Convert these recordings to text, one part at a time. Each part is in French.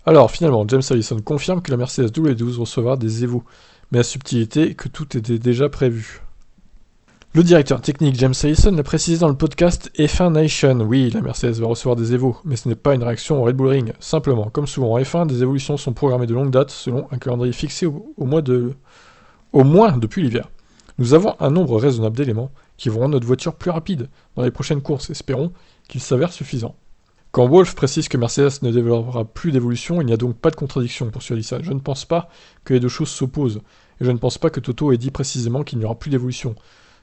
Alors, finalement, James Allison confirme que la Mercedes W12 recevra des Evo, mais à subtilité que tout était déjà prévu. Le directeur technique James Allison l'a précisé dans le podcast F1 Nation. Oui, la Mercedes va recevoir des Evo, mais ce n'est pas une réaction au Red Bull Ring. Simplement, comme souvent en F1, des évolutions sont programmées de longue date selon un calendrier fixé au moins depuis l'hiver. Nous avons un nombre raisonnable d'éléments qui vont rendre notre voiture plus rapide dans les prochaines courses. Espérons qu'il s'avère suffisant. Quand Wolff précise que Mercedes ne développera plus d'évolution, il n'y a donc pas de contradiction, poursuit Allison. Je ne pense pas que les deux choses s'opposent, et je ne pense pas que Toto ait dit précisément qu'il n'y aura plus d'évolution.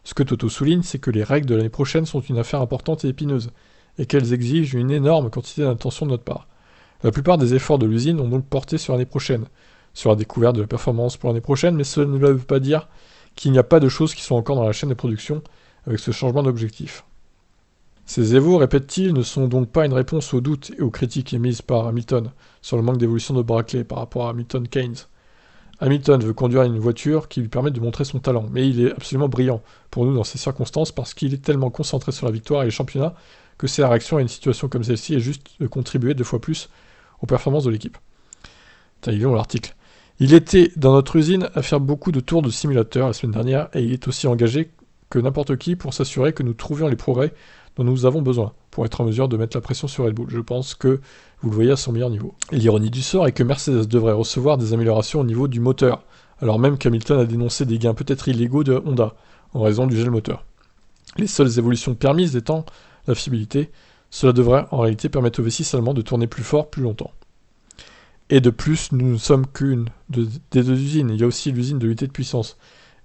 Ce que Toto souligne, c'est que les règles de l'année prochaine sont une affaire importante et épineuse, et qu'elles exigent une énorme quantité d'attention de notre part. La plupart des efforts de l'usine ont donc porté sur l'année prochaine, sur la découverte de la performance pour l'année prochaine, mais cela ne veut pas dire qu'il n'y a pas de choses qui sont encore dans la chaîne de production avec ce changement d'objectif. Ces Evo, répète-t-il, ne sont donc pas une réponse aux doutes et aux critiques émises par Hamilton sur le manque d'évolution de Brackley par rapport à Hamilton Keynes. Hamilton veut conduire une voiture qui lui permette de montrer son talent, mais il est absolument brillant pour nous dans ces circonstances parce qu'il est tellement concentré sur la victoire et les championnats que sa réaction à une situation comme celle-ci est juste de contribuer 2 fois plus aux performances de l'équipe. Il est long l'article. Il était dans notre usine à faire beaucoup de tours de simulateur la semaine dernière et il est aussi engagé que n'importe qui pour s'assurer que nous trouvions les progrès dont nous avons besoin pour être en mesure de mettre la pression sur Red Bull. Je pense que vous le voyez à son meilleur niveau. Et l'ironie du sort est que Mercedes devrait recevoir des améliorations au niveau du moteur, alors même qu'Hamilton a dénoncé des gains peut-être illégaux de Honda, en raison du gel moteur. Les seules évolutions permises étant la fiabilité, cela devrait en réalité permettre au V6 allemand de tourner plus fort, plus longtemps. Et de plus, nous ne sommes qu'une des 2 usines, il y a aussi l'usine de l'unité de puissance,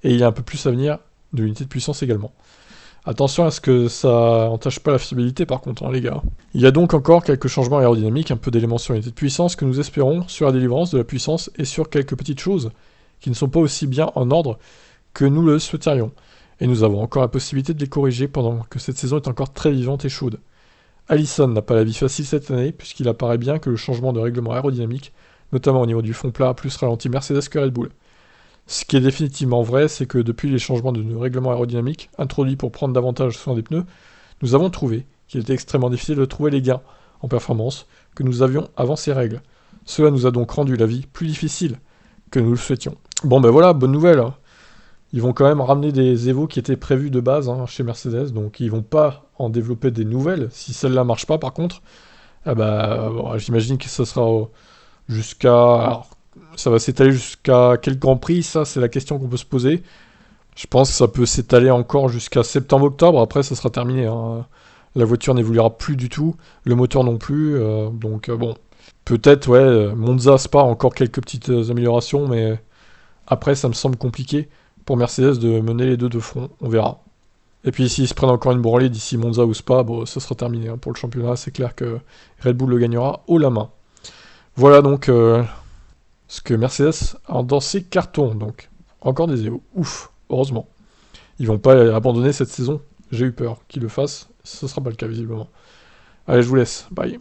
et il y a un peu plus à venir de l'unité de puissance également. Attention à ce que ça entache pas la fiabilité par contre, les gars. Il y a donc encore quelques changements aérodynamiques, un peu d'éléments sur l'unité de puissance que nous espérons sur la délivrance de la puissance et sur quelques petites choses qui ne sont pas aussi bien en ordre que nous le souhaiterions. Et nous avons encore la possibilité de les corriger pendant que cette saison est encore très vivante et chaude. Allison n'a pas la vie facile cette année puisqu'il apparaît bien que le changement de règlement aérodynamique, notamment au niveau du fond plat, a plus ralenti Mercedes que Red Bull. Ce qui est définitivement vrai, c'est que depuis les changements de règlement aérodynamique introduits pour prendre davantage soin des pneus, nous avons trouvé qu'il était extrêmement difficile de trouver les gains en performance que nous avions avant ces règles. Cela nous a donc rendu la vie plus difficile que nous le souhaitions. Bon ben voilà, bonne nouvelle. Ils vont quand même ramener des Evo qui étaient prévus de base chez Mercedes, donc ils vont pas en développer des nouvelles. Si celle-là marche pas par contre, j'imagine que ça sera jusqu'à... Alors, ça va s'étaler jusqu'à quel Grand Prix, ça c'est la question qu'on peut se poser. Je pense que ça peut s'étaler encore jusqu'à septembre-octobre, après ça sera terminé. La voiture n'évoluera plus du tout, le moteur non plus, bon. Peut-être, Monza, Spa, encore quelques petites améliorations, mais après ça me semble compliqué pour Mercedes de mener les deux de front, on verra. Et puis s'ils se prennent encore une branlée d'ici Monza ou Spa, ça sera terminé. Pour le championnat, c'est clair que Red Bull le gagnera haut la main. Voilà donc... ce que Mercedes a dans ses cartons, donc encore des Evo. Ouf, heureusement. Ils vont pas abandonner cette saison. J'ai eu peur qu'ils le fassent. Ce sera pas le cas visiblement. Allez, je vous laisse. Bye.